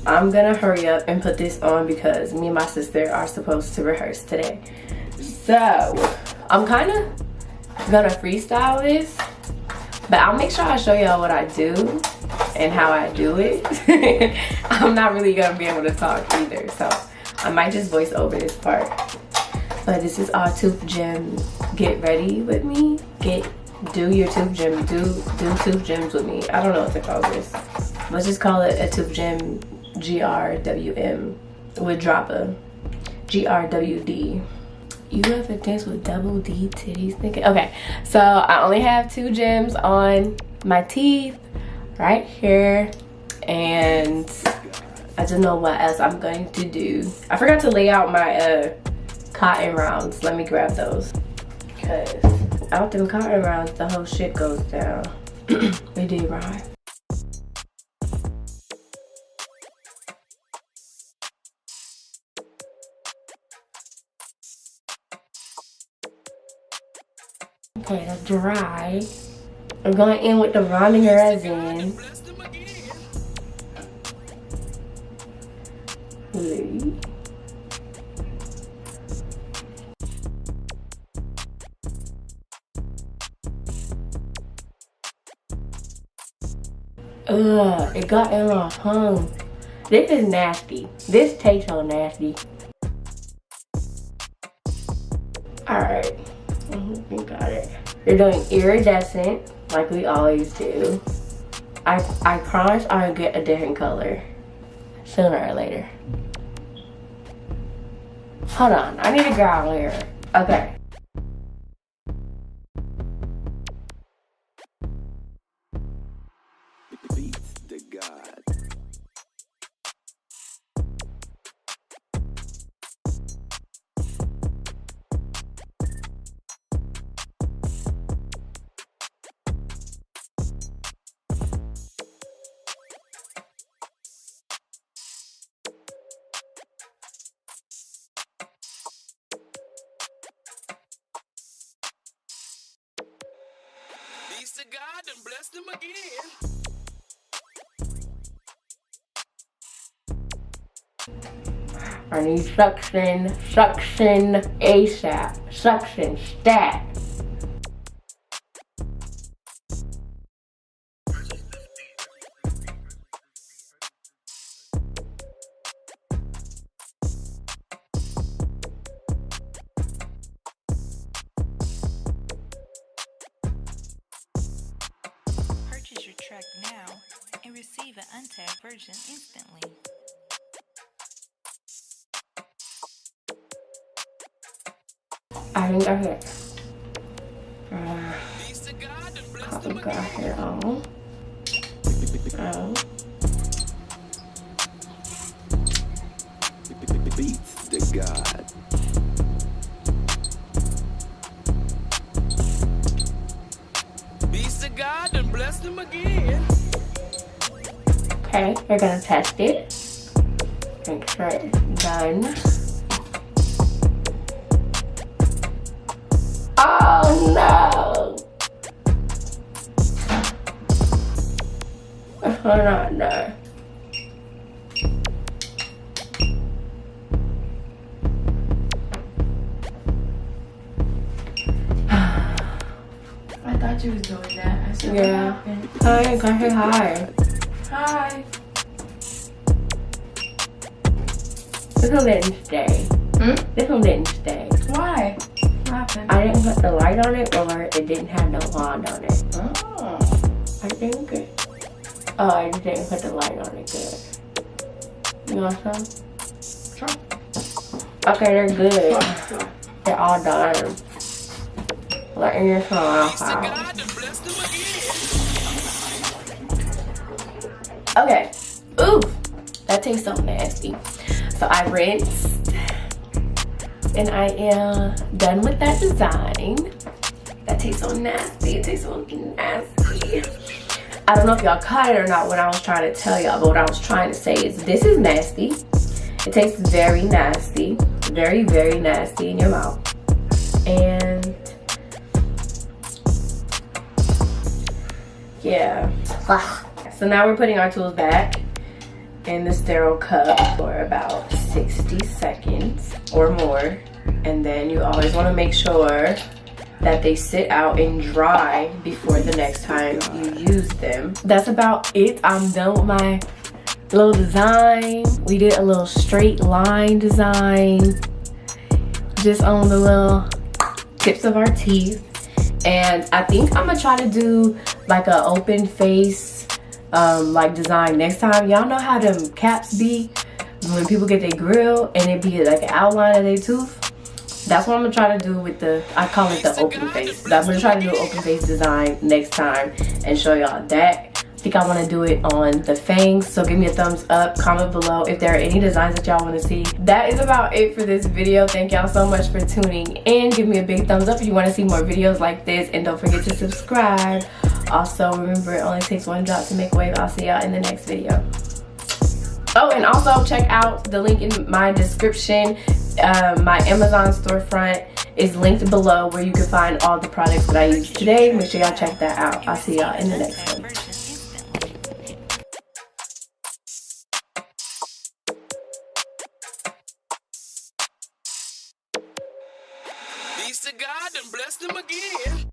I'm gonna hurry up and put this on because me and my sister are supposed to rehearse today. So I'm kind of gonna freestyle this, but I'll make sure I show y'all what I do and how I do it. I'm not really gonna be able to talk either, so I might just voice over this part. But this is our tooth gym. Get ready with me. Do your tooth gym. Do tooth gyms with me. I don't know what to call this. Let's just call it a tooth gym. GRWM with drop a GRWD. You ever dance with double D titties? Thinking. Okay, so I only have 2 gems on my teeth right here, and I don't know what else I'm going to do. I forgot to lay out my cotton rounds. Let me grab those, because out them cotton rounds the whole shit goes down. They did right. Okay, that's dry. I'm going in with the rounding resin. Ugh, it got in my tongue. This is nasty. This tastes so nasty. Alright. We got it. They're doing iridescent like we always do. I promise I'll get a different color sooner or later. Hold on, I need to grab a mirror. Okay. Peace to God and bless them again. I need suction ASAP, suction stat. Purchase your track now and receive an untagged version instantly. I think I hit. Cotton got hair on. Beats to God. Beats to God and bless them again. Okay, we're gonna test it. Make sure it's done. Oh no! Oh no. I thought you was doing that. I said, Yeah. what happened? Hi, got her high. Hi. This one didn't stay. This one didn't stay. Why? What happened? I didn't put the light on it, or it didn't have no wand on it. Oh. I think it. Oh, I just didn't put the light on it good. You want some? Sure. Okay, they're good. Sure. They're all done. Letting your phone off. Okay. Ooh, that tastes so nasty. So I rinsed, and I am done with that design. That tastes so nasty. It tastes so nasty. I don't know if y'all caught it or not when I was trying to tell y'all, but what I was trying to say is this is nasty. It tastes very nasty. Very, very nasty in your mouth. And yeah. So now we're putting our tools back. in the sterile cup for about 60 seconds or more. And then you always want to make sure that they sit out and dry before the next time you use them. That's about it. I'm done with my little design. We did a little straight line design just on the little tips of our teeth. And I think I'm gonna try to do like an open face like design next time. Y'all know how them caps be when people get their grill and it be like an outline of their tooth? That's what I'm gonna try to do with the, I call it the open face. I'm gonna try to do an open face design next time and show y'all that. I think I want to do it on the fangs, so give me a thumbs up, comment below if there are any designs that y'all want to see. That is about it for this video. Thank y'all so much for tuning in. Give me a big thumbs up if you want to see more videos like this, and don't forget to subscribe. Also, remember, it only takes one drop to make a wave. I'll see y'all in the next video. Oh, and also check out the link in my description. My Amazon storefront is linked below, where you can find all the products that I used today. Make sure y'all check that out. I'll see y'all in the next one. Peace to God and bless them again.